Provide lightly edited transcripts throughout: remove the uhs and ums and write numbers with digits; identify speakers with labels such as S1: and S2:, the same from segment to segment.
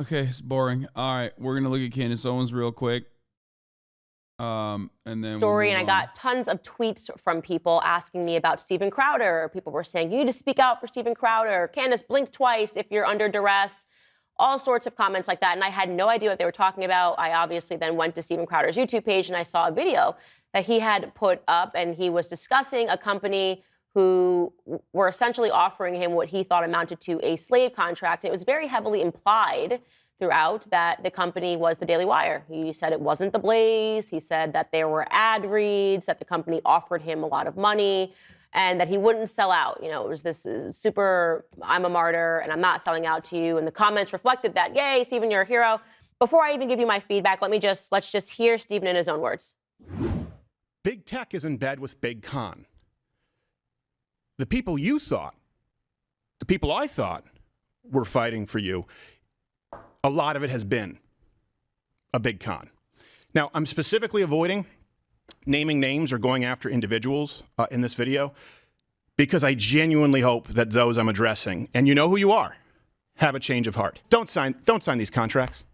S1: Okay, it's boring. All right, we're gonna look at Candace Owens real quick. And then
S2: Story,
S1: we'll
S2: and I got tons of tweets from people asking me about Steven Crowder. People were saying, you need to speak out for Steven Crowder. Candace, blink twice if you're under duress. All sorts of comments like that. And I had no idea what they were talking about. I obviously then went to Steven Crowder's YouTube page and I saw a video that he had put up, and he was discussing a company who were essentially offering him what he thought amounted to a slave contract. And it was very heavily implied throughout that the company was the Daily Wire. He said it wasn't the Blaze. He said that there were ad reads, that the company offered him a lot of money, and that he wouldn't sell out. You know, it was this super, I'm a martyr and I'm not selling out to you. And the comments reflected that, yay, Steven, you're a hero. Before I even give you my feedback, let's just hear Steven in his own words.
S3: Big tech is in bed with Big Con. The people you thought, the people I thought were fighting for you, a lot of it has been a big con. Now, I'm specifically avoiding naming names or going after individuals in this video because I genuinely hope that those I'm addressing, and you know who you are, have a change of heart. Don't sign these contracts.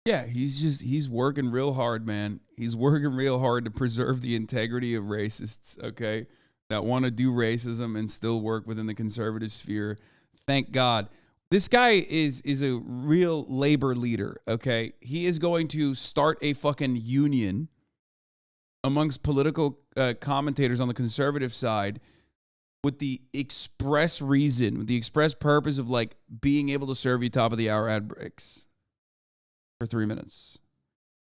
S1: Yeah, he's working real hard, man. He's working real hard to preserve the integrity of racists, okay, that want to do racism and still work within the conservative sphere. Thank God. This guy is a real labor leader, okay? He is going to start a fucking union amongst political commentators on the conservative side with the express reason, with the express purpose of like being able to serve you top of the hour ad breaks for 3 minutes.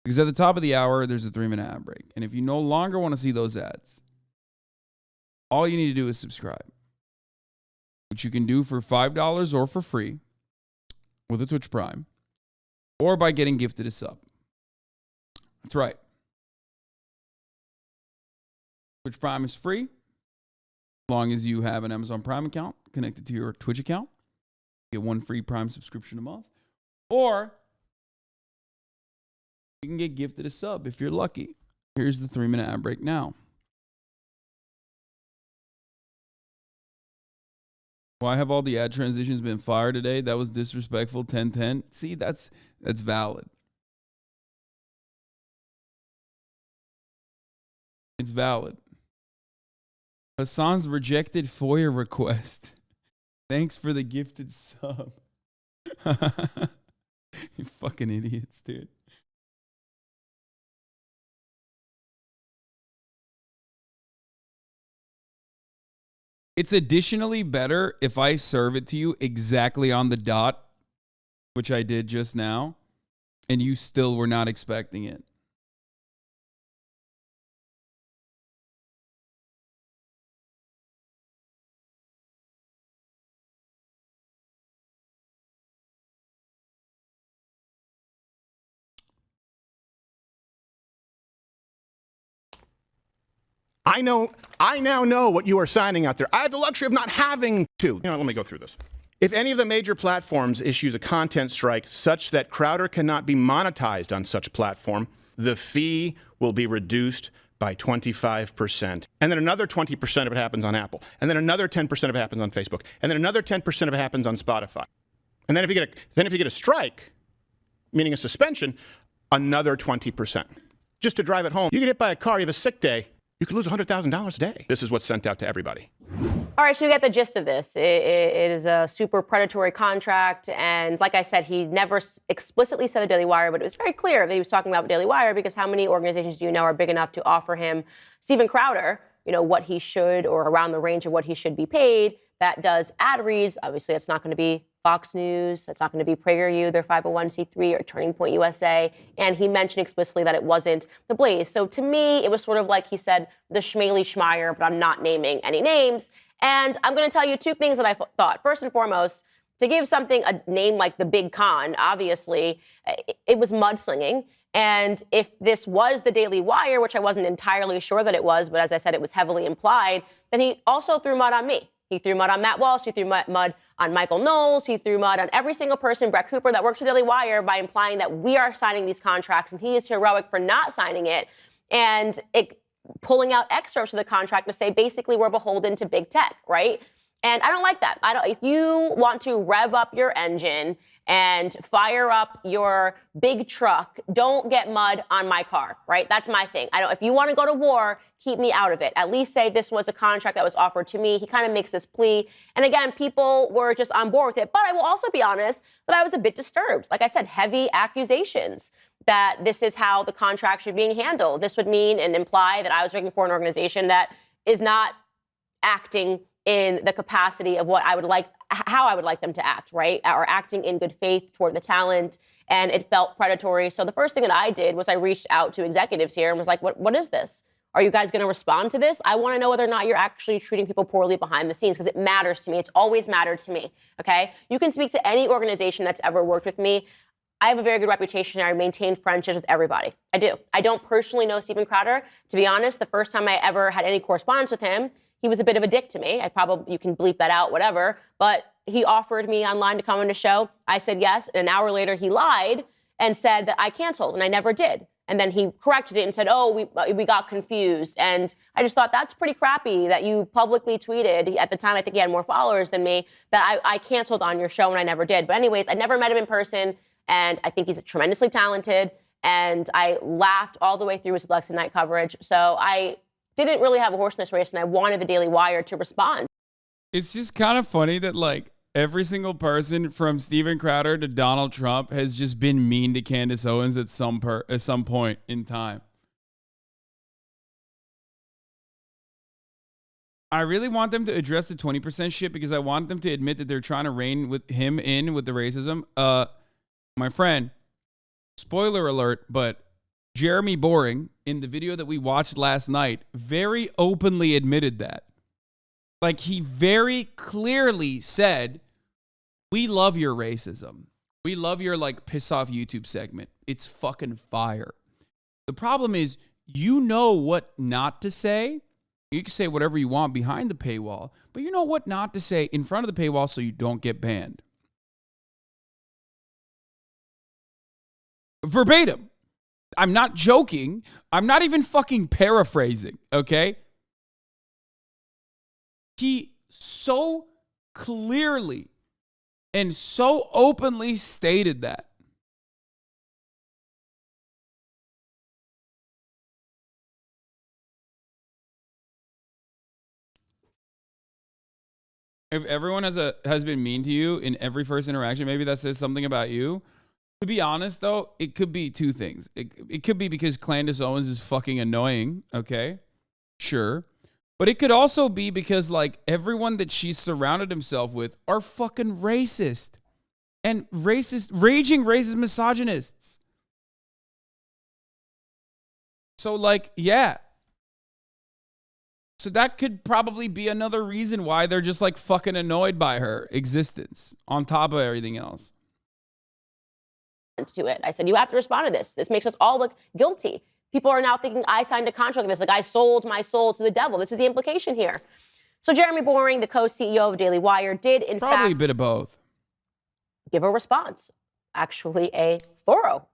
S1: Because at the top of the hour, there's a 3-minute ad break. And if you no longer want to see those ads, all you need to do is subscribe, which you can do for $5 or for free with a Twitch Prime, or by getting gifted a sub. That's right. Twitch Prime is free as long as you have an Amazon Prime account connected to your Twitch account. You get 1 free Prime subscription a month. Or you can get gifted a sub if you're lucky. Here's the 3-minute ad break now. Why have all the ad transitions been fired today? That was disrespectful. 10-10. See, that's valid. It's valid. Hasan's rejected FOIA request. Thanks for the gifted sub. You fucking idiots, dude. It's additionally better if I serve it to you exactly on the dot, which I did just now, and you still were not expecting it.
S3: I now know what you are signing out there. I have the luxury of not having to. Let me go through this. If any of the major platforms issues a content strike such that Crowder cannot be monetized on such platform, the fee will be reduced by 25%. And then another 20% of it happens on Apple. And then another 10% of it happens on Facebook. And then another 10% of it happens on Spotify. And then if you get a strike, meaning a suspension, another 20%. Just to drive it home, you get hit by a car, you have a sick day, you could lose $100,000 a day. This is what's sent out to everybody.
S2: All right, so you get the gist of this. It is a super predatory contract. And like I said, he never explicitly said the Daily Wire, but it was very clear that he was talking about the Daily Wire, because how many organizations do you know are big enough to offer him, Steven Crowder, what he should, or around the range of what he should be paid, that does ad reads? Obviously, it's not going to be Fox News. That's not going to be PragerU, their 501c3, or Turning Point USA. And he mentioned explicitly that it wasn't the Blaze. So to me, it was sort of like he said, the Schmaley Schmeier, but I'm not naming any names. And I'm going to tell you 2 things that I thought. First and foremost, to give something a name like the Big Con, obviously, it was mudslinging. And if this was the Daily Wire, which I wasn't entirely sure that it was, but as I said, it was heavily implied, then he also threw mud on me. He threw mud on Matt Walsh. He threw mud on Michael Knowles. He threw mud on every single person, Brett Cooper, that works for Daily Wire, by implying that we are signing these contracts and he is heroic for not signing it, and pulling out excerpts of the contract to say basically we're beholden to big tech, right? And I don't like that. If you want to rev up your engine and fire up your big truck, don't get mud on my car, right? That's my thing. If you want to go to war, keep me out of it. At least say this was a contract that was offered to me. He kind of makes this plea. And again, people were just on board with it. But I will also be honest that I was a bit disturbed. Like I said, heavy accusations that this is how the contracts are being handled. This would mean and imply that I was working for an organization that is not acting in the capacity of how I would like them to act, right? Or acting in good faith toward the talent, and it felt predatory. So the first thing that I did was I reached out to executives here and was like, what is this? Are you guys going to respond to this? I want to know whether or not you're actually treating people poorly behind the scenes, because it matters to me. It's always mattered to me, okay? You can speak to any organization that's ever worked with me. I have a very good reputation. I maintain friendships with everybody. I do. I don't personally know Steven Crowder. To be honest, the first time I ever had any correspondence with him, he was a bit of a dick to me. You can bleep that out, whatever. But he offered me online to come on the show. I said yes. And an hour later, he lied and said that I canceled, and I never did. And then he corrected it and said, oh, we got confused. And I just thought that's pretty crappy that you publicly tweeted. At the time, I think he had more followers than me, that I canceled on your show, and I never did. But anyways, I never met him in person, and I think he's tremendously talented. And I laughed all the way through his Alexa Night coverage. So I didn't really have a horse in this race, and I wanted the Daily Wire to respond.
S1: It's just kind of funny that, like, every single person from Steven Crowder to Donald Trump has just been mean to Candace Owens at some point in time. I really want them to address the 20% shit, because I want them to admit that they're trying to rein with him in with the racism. My friend, spoiler alert, but Jeremy Boring, in the video that we watched last night, very openly admitted that. Like, he very clearly said, we love your racism. We love your, like, piss off YouTube segment. It's fucking fire. The problem is, you know what not to say. You can say whatever you want behind the paywall, but you know what not to say in front of the paywall so you don't get banned. Verbatim. I'm not joking. I'm not even fucking paraphrasing, okay? He so clearly and so openly stated that. If everyone has been mean to you in every first interaction, maybe that says something about you. To be honest, though, it could be two things. It could be because Candace Owens is fucking annoying, okay? Sure. But it could also be because, like, everyone that she's surrounded himself with are fucking racist. And raging racist misogynists. So, like, yeah. So that could probably be another reason why they're just, like, fucking annoyed by her existence on top of everything else.
S2: To it. I said, you have to respond to this. This makes us all look guilty. People are now thinking I signed a contract like this, like I sold my soul to the devil. This is the implication here. So Jeremy Boring, the co-CEO of Daily Wire, did in fact
S1: probably a bit of both.
S2: Give a response, actually a thorough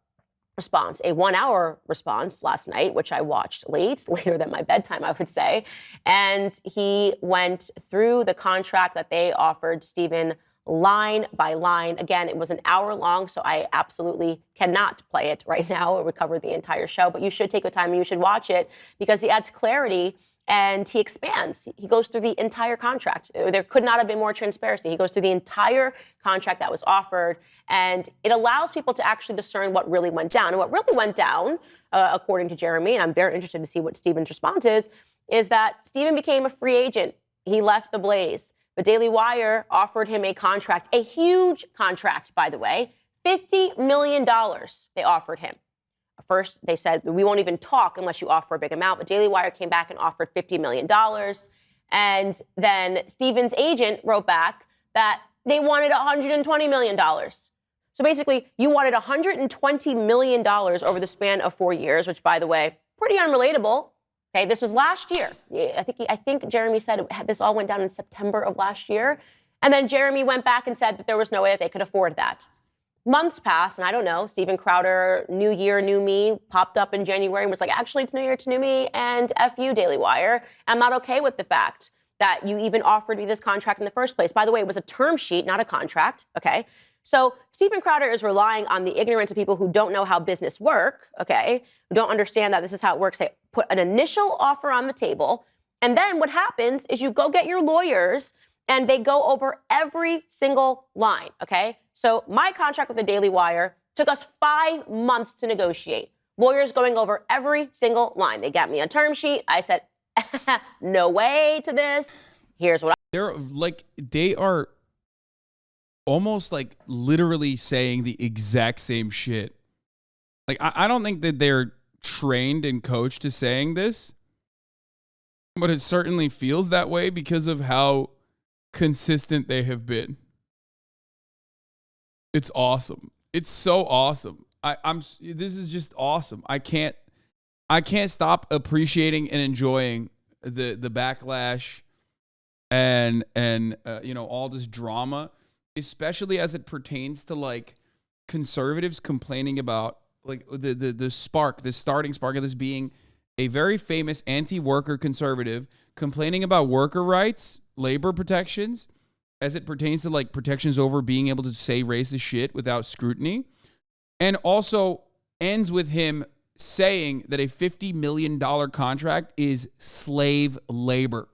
S2: response, a 1-hour response last night, which I watched later than my bedtime, I would say. And he went through the contract that they offered Steven line by line. Again, it was an hour long, so I absolutely cannot play it right now. It would cover the entire show, but you should take the time and you should watch it, because he adds clarity and he expands. He goes through the entire contract. There could not have been more transparency. He goes through the entire contract that was offered, and it allows people to actually discern what really went down. And what really went down, according to Jeremy, and I'm very interested to see what Steven's response is that Steven became a free agent. He left the Blaze. The Daily Wire offered him a contract, a huge contract, by the way, $50 million they offered him. First, they said, we won't even talk unless you offer a big amount. But Daily Wire came back and offered $50 million. And then Steven's agent wrote back that they wanted $120 million. So basically, you wanted $120 million over the span of 4 years, which, by the way, pretty unrelatable. Okay, this was last year. I think Jeremy said this all went down in September of last year. And then Jeremy went back and said that there was no way that they could afford that. Months passed, and I don't know, Steven Crowder, New Year, New Me, popped up in January and was like, actually, it's New Year, it's New Me, and F you, Daily Wire. I'm not okay with the fact that you even offered me this contract in the first place. By the way, it was a term sheet, not a contract, okay? So Steven Crowder is relying on the ignorance of people who don't know how business work, okay? Who don't understand that this is how it works. They put an initial offer on the table, and then what happens is you go get your lawyers and they go over every single line, okay? So my contract with the Daily Wire took us 5 months to negotiate. Lawyers going over every single line. They got me a term sheet. I said, no way to this. Here's what
S1: they are almost like literally saying the exact same shit. Like, I don't think that they're trained and coached to saying this, but it certainly feels that way because of how consistent they have been. It's awesome. It's so awesome. This is just awesome. I can't stop appreciating and enjoying the backlash and all this drama, especially as it pertains to like conservatives complaining about like the starting spark of this being a very famous anti-worker conservative complaining about worker rights, labor protections, as it pertains to like protections over being able to say racist shit without scrutiny. And also ends with him saying that a $50 million contract is slave labor.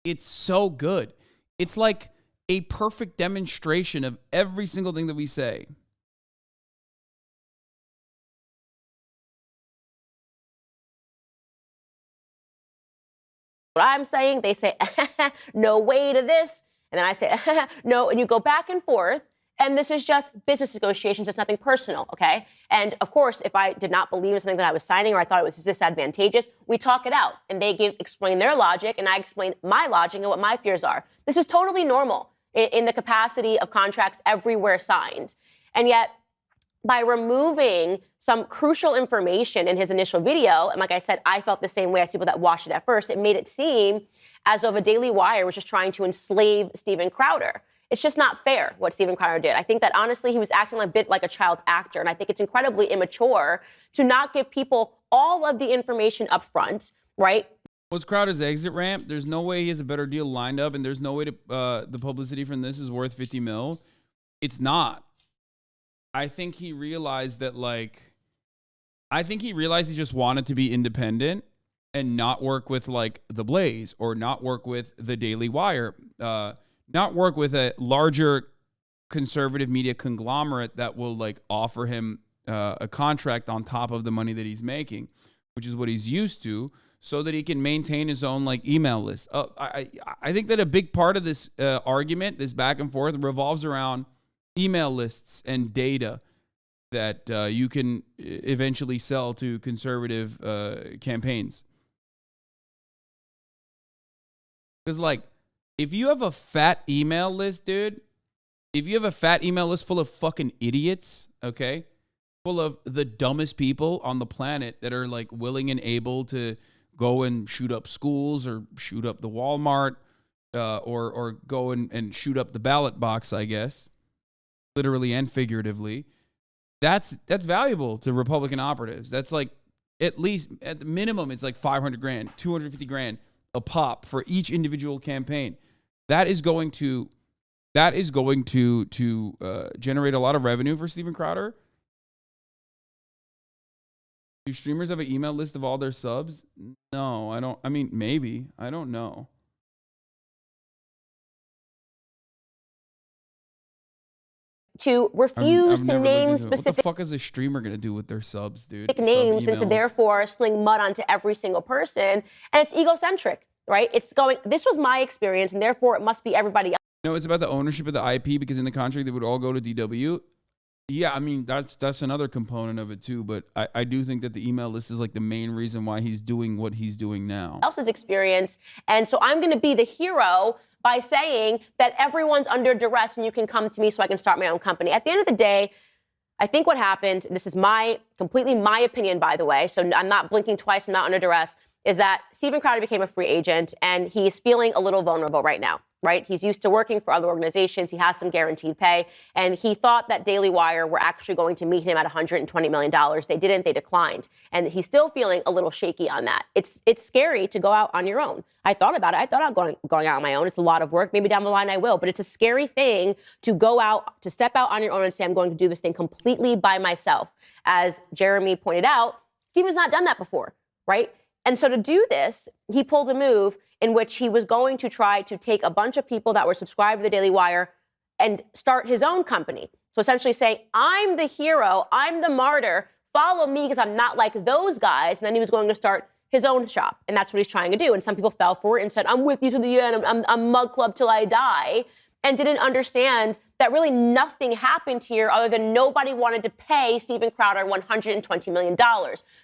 S1: It's so good. It's like a perfect demonstration of every single thing that we say.
S2: What I'm saying, they say, no way to this. And then I say, no, and you go back and forth. And this is just business negotiations. It's nothing personal, okay? And of course, if I did not believe in something that I was signing or I thought it was disadvantageous, we talk it out. And they explain their logic, and I explain my logic and what my fears are. This is totally normal in the capacity of contracts everywhere signed. And yet, by removing some crucial information in his initial video, and like I said, I felt the same way as people that watched it at first, it made it seem as though the Daily Wire was just trying to enslave Steven Crowder. It's just not fair what Steven Crowder did. I think that honestly, he was acting a bit like a child actor. And I think it's incredibly immature to not give people all of the information up front, right?
S1: What's Crowder's exit ramp? There's no way he has a better deal lined up, and there's no way to the publicity from this is worth 50 mil. It's not. I think he realized that he just wanted to be independent and not work with like The Blaze or not work with the Daily Wire. Not work with a larger conservative media conglomerate that will like offer him a contract on top of the money that he's making, which is what he's used to, so that he can maintain his own like email list. I think that a big part of this argument, this back and forth, revolves around email lists and data that you can eventually sell to conservative campaigns. Because like, if you have a fat email list, dude, if you have a fat email list full of fucking idiots, okay, full of the dumbest people on the planet that are like willing and able to go and shoot up schools or shoot up the Walmart or go and shoot up the ballot box, I guess, literally and figuratively, that's valuable to Republican operatives. That's like, at least at the minimum, it's like 500 grand, 250 grand a pop for each individual campaign. That is going to generate a lot of revenue for Steven Crowder. Do streamers have an email list of all their subs? No, I don't. I mean, maybe. I don't know.
S2: To refuse to name specific
S1: what the fuck is a streamer gonna do with their subs, dude?
S2: names and to therefore sling mud onto every single person, and it's egocentric, right? It's going, this was my experience, and therefore it must be everybody else.
S1: No, it's about the ownership of the IP, because in the contract they would all go to DW. Yeah, I mean, that's another component of it too, but I do think that the email list is like the main reason why he's doing what he's doing now.
S2: Else's experience, and so I'm going to be the hero by saying that everyone's under duress and you can come to me so I can start my own company. At the end of the day, I think what happened, this is completely my opinion, by the way, so I'm not blinking twice, I'm not under duress, is that Steven Crowder became a free agent and he's feeling a little vulnerable right now. right? He's used to working for other organizations. He has some guaranteed pay. And he thought that Daily Wire were actually going to meet him at $120 million. They didn't. They declined. And he's still feeling a little shaky on that. It's scary to go out on your own. I thought about it. I thought about going out on my own. It's a lot of work. Maybe down the line I will. But it's a scary thing to go out, to step out on your own and say, I'm going to do this thing completely by myself. As Jeremy pointed out, Steven's not done that before, right? And so to do this, he pulled a move in which he was going to try to take a bunch of people that were subscribed to the Daily Wire and start his own company. So essentially saying, I'm the hero, I'm the martyr, follow me because I'm not like those guys. And then he was going to start his own shop. And that's what he's trying to do. And some people fell for it and said, I'm with you to the end, I'm Mug Club till I die, and didn't understand that really nothing happened here other than nobody wanted to pay Steven Crowder $120 million.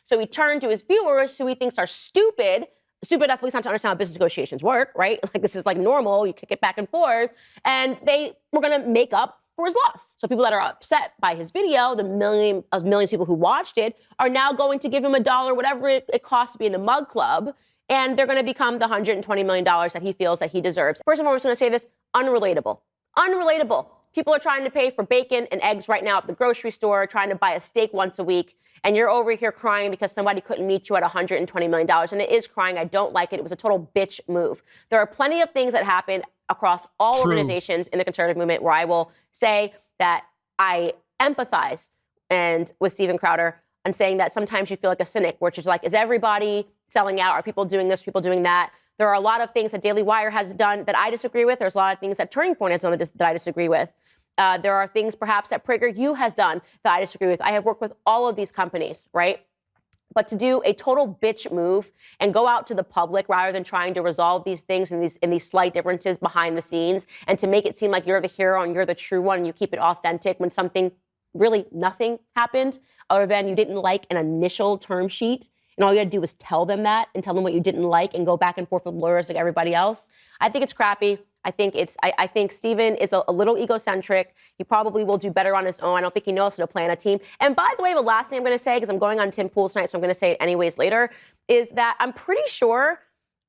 S2: So he turned to his viewers, who he thinks are stupid enough at least not to understand how business negotiations work, right? Like, this is like normal. You kick it back and forth. And they were going to make up for his loss. So people that are upset by his video, the millions of people who watched it, are now going to give him $1, whatever it costs to be in the Mug Club. And they're going to become the $120 million that he feels that he deserves. First of all, I'm just going to say this, unrelatable. Unrelatable. People are trying to pay for bacon and eggs right now at the grocery store, trying to buy a steak once a week, and you're over here crying because somebody couldn't meet you at $120 million. And it is crying. I don't like it. It was a total bitch move. There are plenty of things that happen across all organizations in the conservative movement where I will say that I empathize with Steven Crowder and saying that sometimes you feel like a cynic, which is like, is everybody selling out? Are people doing this, people doing that? There are a lot of things that Daily Wire has done that I disagree with. There's a lot of things that Turning Point has done that I disagree with. There are things perhaps that PragerU has done that I disagree with. I have worked with all of these companies, right? But to do a total bitch move and go out to the public rather than trying to resolve these things and these slight differences behind the scenes, and to make it seem like you're the hero and you're the true one and you keep it authentic when something really nothing happened other than you didn't like an initial term sheet. And all you had to do was tell them that and tell them what you didn't like and go back and forth with lawyers like everybody else. I think it's crappy. I think Steven is a little egocentric. He probably will do better on his own. I don't think he knows how to plan a team. And by the way, the last thing I'm going to say, because I'm going on Tim Pool tonight, so I'm going to say it anyways later, is that I'm pretty sure,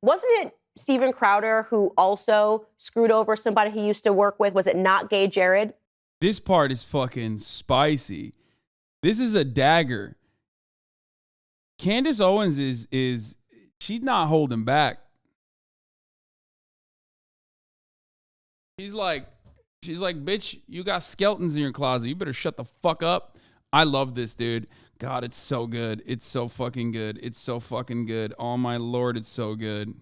S2: wasn't it Steven Crowder who also screwed over somebody he used to work with? Was it not Gay Jared?
S1: This part is fucking spicy. This is a dagger. Candace Owens is she's not holding back. She's like, bitch, you got skeletons in your closet. You better shut the fuck up. I love this, dude. God, it's so good. It's so fucking good. It's so fucking good. Oh my Lord, it's so good.